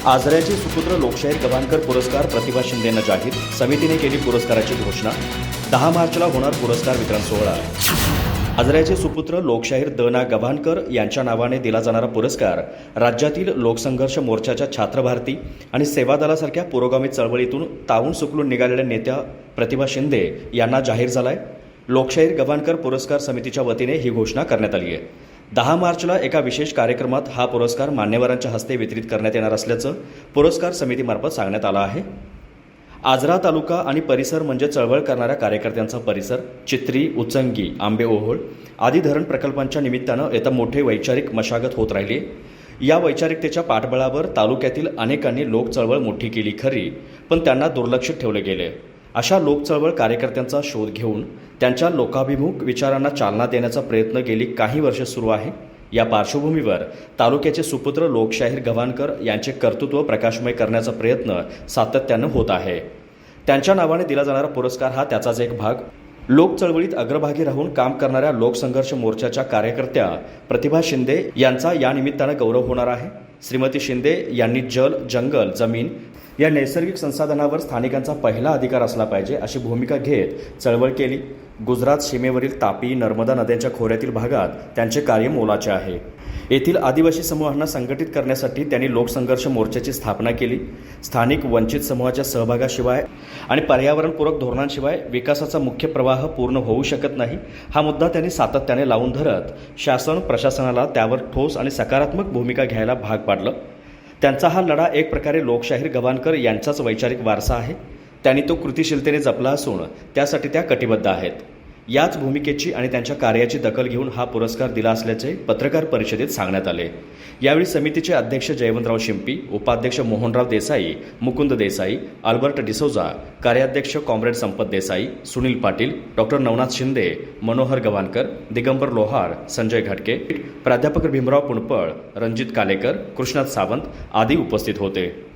आजऱ्याचे सुपुत्र लोकशाहीर गव्हाणकर पुरस्कार प्रतिभा शिंदेंना जाहीर. समितीने केली पुरस्काराची घोषणा. 10 मार्चला होणार पुरस्कार वितरण सोहळा. आजऱ्याचे सुपुत्र लोकशाहीर द.ना. गव्हाणकर यांच्या नावाने दिला जाणारा पुरस्कार राज्यातील लोकसंघर्ष मोर्चाच्या छात्र भारती आणि सेवा दलासारख्या पुरोगामी चळवळीतून तावून सुकलून निघालेल्या नेत्या प्रतिभा शिंदे यांना जाहीर झाला आहे. लोकशाहीर गव्हाणकर पुरस्कार समितीच्या वतीने ही घोषणा करण्यात आली आहे. 10 मार्चला एका विशेष कार्यक्रमात हा पुरस्कार मान्यवरांच्या हस्ते वितरित करण्यात येणार असल्याचं पुरस्कार समितीमार्फत सांगण्यात आलं आहे. आजरा तालुका आणि परिसर म्हणजे चळवळ करणाऱ्या कार्यकर्त्यांचा परिसर. चित्री, उचंगी, आंबे ओहोळ आदी धरण प्रकल्पांच्या निमित्तानं येथे मोठे वैचारिक मशागत होत राहिली. या वैचारिकतेच्या पाठबळावर तालुक्यातील अनेकांनी लोक चळवळ मोठी केली खरी, पण त्यांना दुर्लक्षित ठेवले गेले. अशा लोकचळवळ कार्यकर्त्यांचा शोध घेऊन त्यांच्या लोकाभिमुख विचारांना चालना देण्याचा प्रयत्न गेली काही वर्ष सुरू आहे. या पार्श्वभूमीवर तालुक्याचे सुपुत्र लोकशाहीर गव्हाणकर यांचे कर्तृत्व प्रकाशमय करण्याचा प्रयत्न सातत्यानं होत आहे. त्यांच्या नावाने दिला जाणारा पुरस्कार हा त्याचाच एक भाग. लोकचळवळीत अग्रभागी राहून काम करणाऱ्या लोकसंघर्ष मोर्चाच्या कार्यकर्त्या प्रतिभा शिंदे यांचा या निमित्तानं गौरव होणार आहे. श्रीमती शिंदे यांनी जल, जंगल, जमीन या नैसर्गिक संसाधनावर स्थानिकांचा पहिला अधिकार असला पाहिजे अशी भूमिका घेत चळवळ केली. गुजरात सीमेवरील तापी, नर्मदा नद्यांच्या खोऱ्यातील भागात त्यांचे कार्य मोलाचे आहे. येथील आदिवासी समूहांना संघटित करण्यासाठी त्यांनी लोकसंघर्ष मोर्चाची स्थापना केली. स्थानिक वंचित समूहाच्या सहभागाशिवाय आणि पर्यावरणपूरक धोरणांशिवाय विकासाचा मुख्य प्रवाह पूर्ण होऊ शकत नाही. हा मुद्दा त्यांनी सातत्याने लावून धरत शासन प्रशासनाला त्यावर ठोस आणि सकारात्मक भूमिका घ्यायला भाग पाडलं. त्यांचा हा लढा एक प्रकारे लोकशाहीर गव्हाणकर यांचाच वैचारिक वारसा आहे. त्यांनी तो कृतिशीलतेने जपला असून त्यासाठी त्या कटिबद्ध आहेत. याच भूमिकेची आणि त्यांच्या कार्याची दखल घेऊन हा पुरस्कार दिला असल्याचे पत्रकार परिषदेत सांगण्यात आले. यावेळी समितीचे अध्यक्ष जयवंतराव शिंपी, उपाध्यक्ष मोहनराव देसाई, मुकुंद देसाई, अल्बर्ट डिसोजा, कार्याध्यक्ष कॉम्रेड संपत देसाई, सुनील पाटील, डॉक्टर नवनाथ शिंदे, मनोहर गव्हाणकर, दिगंबर लोहार, संजय घाटके, प्राध्यापक भीमराव पुणपळ, रणजित कालेकर, कृष्णात सावंत आदी उपस्थित होते.